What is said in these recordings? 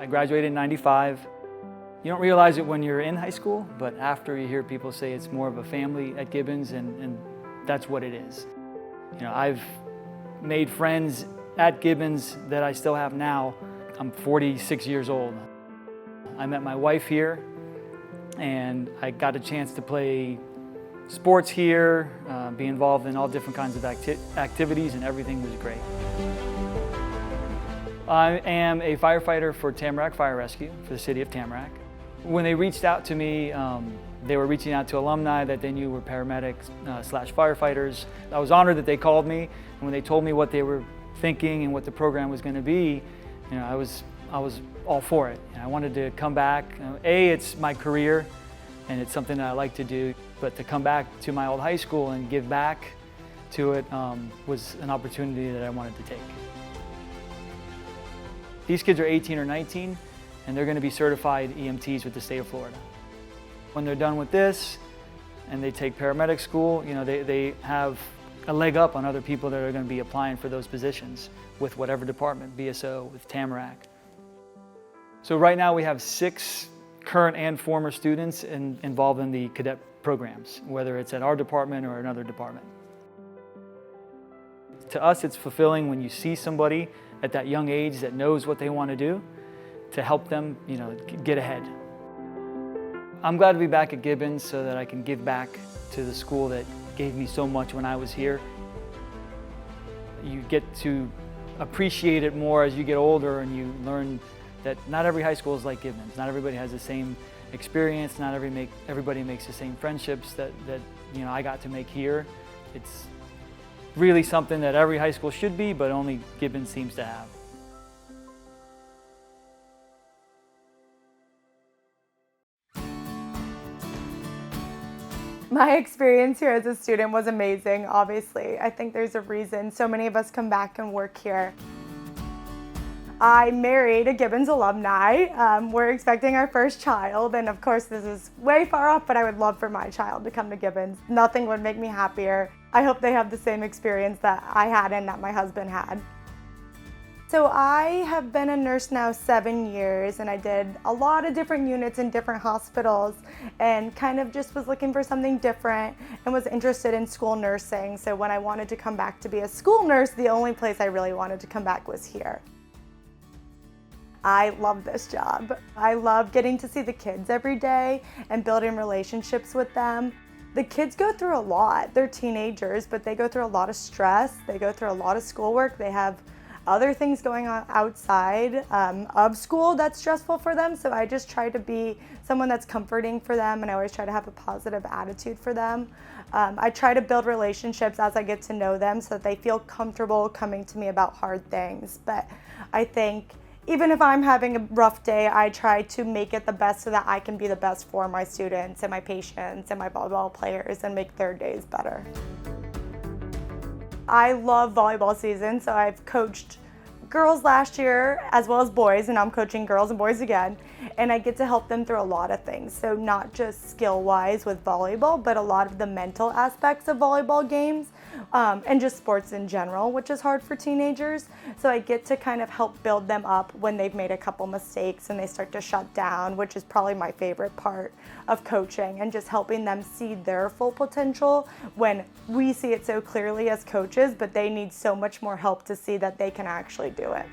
I graduated in '95. You don't realize it when you're in high school, but after you hear people say it's more of a family at Gibbons, and that's what it is. You know, I've made friends at Gibbons that I still have now. I'm 46 years old. I met my wife here, and I got a chance to play sports here, be involved in all different kinds of activities, and everything was great. I am a firefighter for Tamarack Fire Rescue for the city of Tamarack. When they reached out to me, they were reaching out to alumni that they knew were paramedics slash firefighters. I was honored that they called me, and when they told me what they were thinking and what the program was going to be, you know, I was all for it. And I wanted to come back. It's my career, and it's something that I like to do, but to come back to my old high school and give back to it was an opportunity that I wanted to take. These kids are 18 or 19, and they're going to be certified EMTs with the state of Florida. When they're done with this and they take paramedic school, you know, they have a leg up on other people that are going to be applying for those positions with whatever department, BSO, with Tamarack. So right now we have 6 current and former students involved in the cadet programs, whether it's at our department or another department. To us, it's fulfilling when you see somebody at that young age that knows what they want to do, to help them, you know, get ahead. I'm glad to be back at Gibbons so that I can give back to the school that gave me so much when I was here. You get to appreciate it more as you get older, and you learn that not every high school is like Gibbons. Not everybody has the same experience. Not everybody makes the same friendships that you know I got to make here. It's really something that every high school should be, but only Gibbons seems to have. My experience here as a student was amazing, obviously. I think there's a reason so many of us come back and work here. I married a Gibbons alumni. We're expecting our first child, and of course this is way far off, but I would love for my child to come to Gibbons. Nothing would make me happier. I hope they have the same experience that I had and that my husband had. So I have been a nurse now 7 years, and I did a lot of different units in different hospitals, and kind of just was looking for something different and was interested in school nursing. So when I wanted to come back to be a school nurse, the only place I really wanted to come back was here. I love this job. I love getting to see the kids every day and building relationships with them. The kids go through a lot. They're teenagers, but they go through a lot of stress. They go through a lot of schoolwork. They have other things going on outside of school that's stressful for them. So I just try to be someone that's comforting for them, and I always try to have a positive attitude for them. I try to build relationships as I get to know them so that they feel comfortable coming to me about hard things. But I think even if I'm having a rough day, I try to make it the best so that I can be the best for my students and my patients and my volleyball players and make their days better. I love volleyball season, so I've coached girls last year as well as boys, and I'm coaching girls and boys again, and I get to help them through a lot of things. So not just skill-wise with volleyball, but a lot of the mental aspects of volleyball games, and just sports in general, which is hard for teenagers. So I get to kind of help build them up when they've made a couple mistakes and they start to shut down, which is probably my favorite part of coaching, and just helping them see their full potential when we see it so clearly as coaches, but they need so much more help to see that they can actually do it.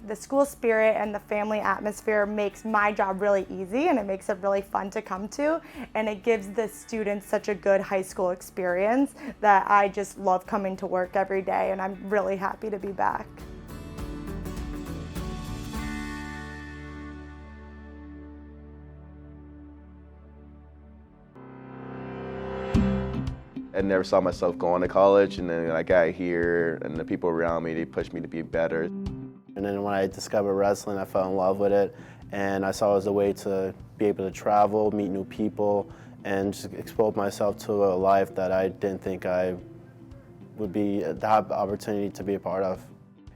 The school spirit and the family atmosphere makes my job really easy, and it makes it really fun to come to, and it gives the students such a good high school experience that I just love coming to work every day, and I'm really happy to be back. I never saw myself going to college, and then I got here, and the people around me, they pushed me to be better. And then when I discovered wrestling, I fell in love with it, and I saw it as a way to be able to travel, meet new people, and just expose myself to a life that I didn't think I would have the opportunity to be a part of.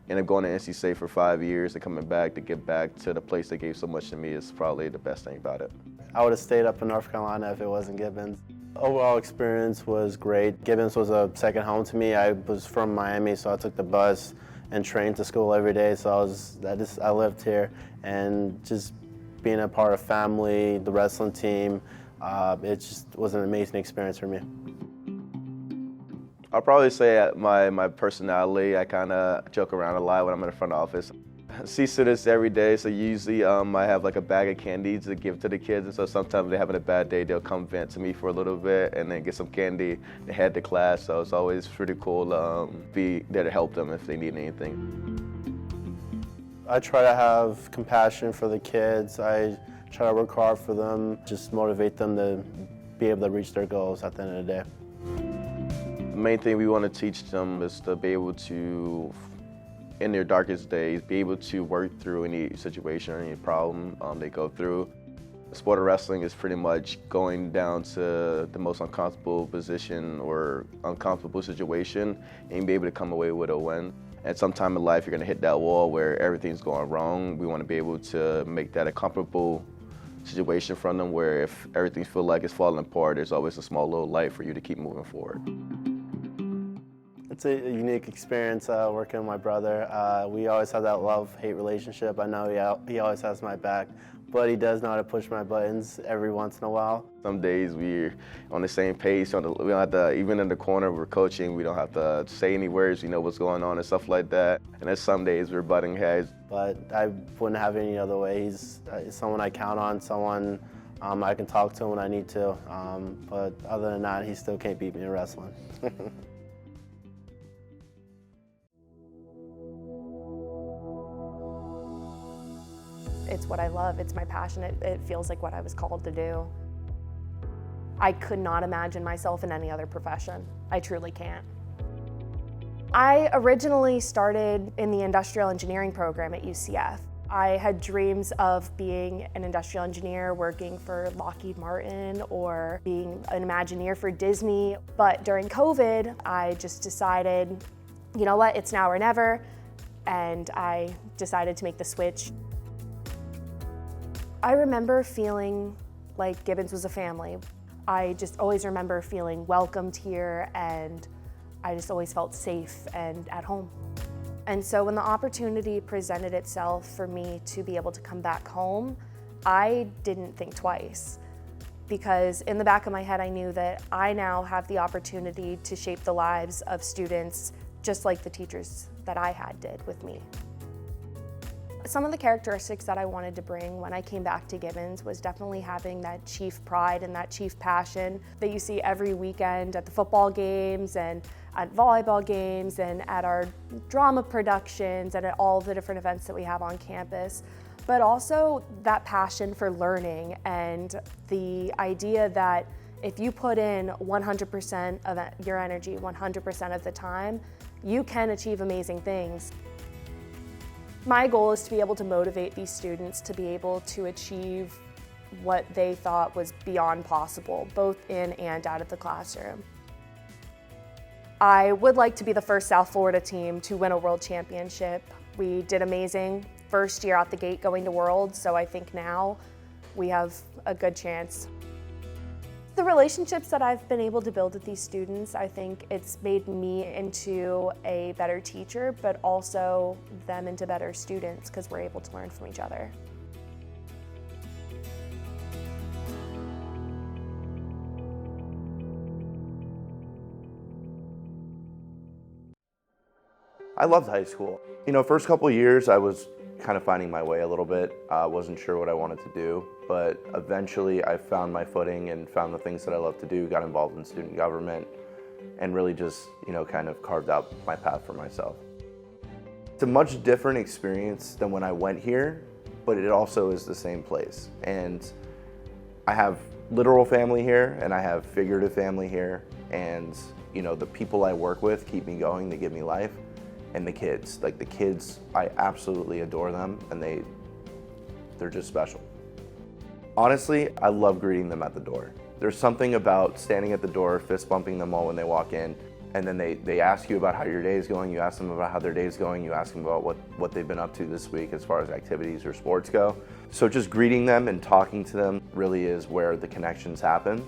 And I'm going to NC State for 5 years and coming back to get back to the place that gave so much to me is probably the best thing about it. I would have stayed up in North Carolina if it wasn't Gibbons. Overall experience was great. Gibbons was a second home to me. I was from Miami, so I took the bus and train to school every day. So I lived here, and just being a part of family, the wrestling team, it just was an amazing experience for me. I'll probably say my personality, I kind of joke around a lot when I'm in the front office. I see students every day, so usually I have like a bag of candy to give to the kids, and so sometimes they're having a bad day, they'll come vent to me for a little bit and then get some candy and head to class, so it's always pretty cool to be there to help them if they need anything. I try to have compassion for the kids. I try to work hard for them, just motivate them to be able to reach their goals at the end of the day. The main thing we want to teach them is to be able to, in their darkest days, be able to work through any situation or any problem they go through. The sport of wrestling is pretty much going down to the most uncomfortable position or uncomfortable situation and be able to come away with a win. At some time in life, you're going to hit that wall where everything's going wrong. We want to be able to make that a comfortable situation from them where if everything feels like it's falling apart, there's always a small little light for you to keep moving forward. It's a unique experience working with my brother. We always have that love-hate relationship. I know he always has my back, but he does know how to push my buttons every once in a while. Some days we're on the same pace. We don't have to, even in the corner we're coaching, we don't have to say any words, we know what's going on and stuff like that. And then some days we're butting heads. But I wouldn't have it any other way. He's someone I count on, someone I can talk to when I need to. But other than that, he still can't beat me in wrestling. It's what I love, it's my passion, it feels like what I was called to do. I could not imagine myself in any other profession. I truly can't. I originally started in the industrial engineering program at UCF. I had dreams of being an industrial engineer, working for Lockheed Martin, or being an Imagineer for Disney. But during COVID, I just decided, you know what, it's now or never, and I decided to make the switch. I remember feeling like Gibbons was a family. I just always remember feeling welcomed here, and I just always felt safe and at home. And so when the opportunity presented itself for me to be able to come back home, I didn't think twice. Because in the back of my head, I knew that I now have the opportunity to shape the lives of students just like the teachers that I had did with me. Some of the characteristics that I wanted to bring when I came back to Gibbons was definitely having that chief pride and that chief passion that you see every weekend at the football games and at volleyball games and at our drama productions and at all the different events that we have on campus. But also that passion for learning and the idea that if you put in 100% of your energy, 100% of the time, you can achieve amazing things. My goal is to be able to motivate these students to be able to achieve what they thought was beyond possible, both in and out of the classroom. I would like to be the first South Florida team to win a world championship. We did amazing first year out the gate going to Worlds, so I think now we have a good chance. The relationships that I've been able to build with these students, I think it's made me into a better teacher, but also them into better students because we're able to learn from each other. I loved high school. You know, first couple of years I was kind of finding my way a little bit. Wasn't sure what I wanted to do, but eventually I found my footing and found the things that I love to do, got involved in student government, and really just, you know, kind of carved out my path for myself. It's a much different experience than when I went here, but it also is the same place. And I have literal family here and I have figurative family here, and you know, the people I work with keep me going, they give me life. And the kids, I absolutely adore them, and they're just special. Honestly, I love greeting them at the door. There's something about standing at the door, fist bumping them all when they walk in, and then they ask you about how your day is going, you ask them about how their day is going, you ask them about what they've been up to this week as far as activities or sports go. So just greeting them and talking to them really is where the connections happen.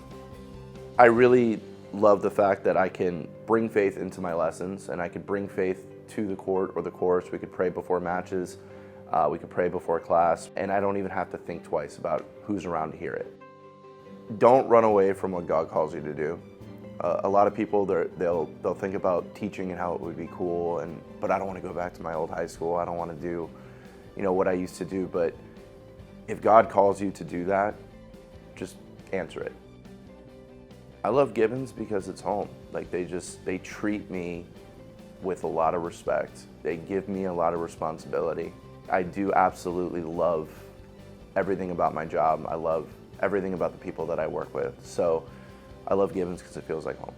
I really love the fact that I can bring faith into my lessons, and I can bring faith to the court or the course. We could pray before matches. We could pray before class. And I don't even have to think twice about who's around to hear it. Don't run away from what God calls you to do. A lot of people, they'll think about teaching and how it would be cool, but I don't want to go back to my old high school. I don't want to do, what I used to do. But if God calls you to do that, just answer it. I love Gibbons because it's home. Like they treat me with a lot of respect. They give me a lot of responsibility. I do absolutely love everything about my job. I love everything about the people that I work with. So I love Gibbons because it feels like home.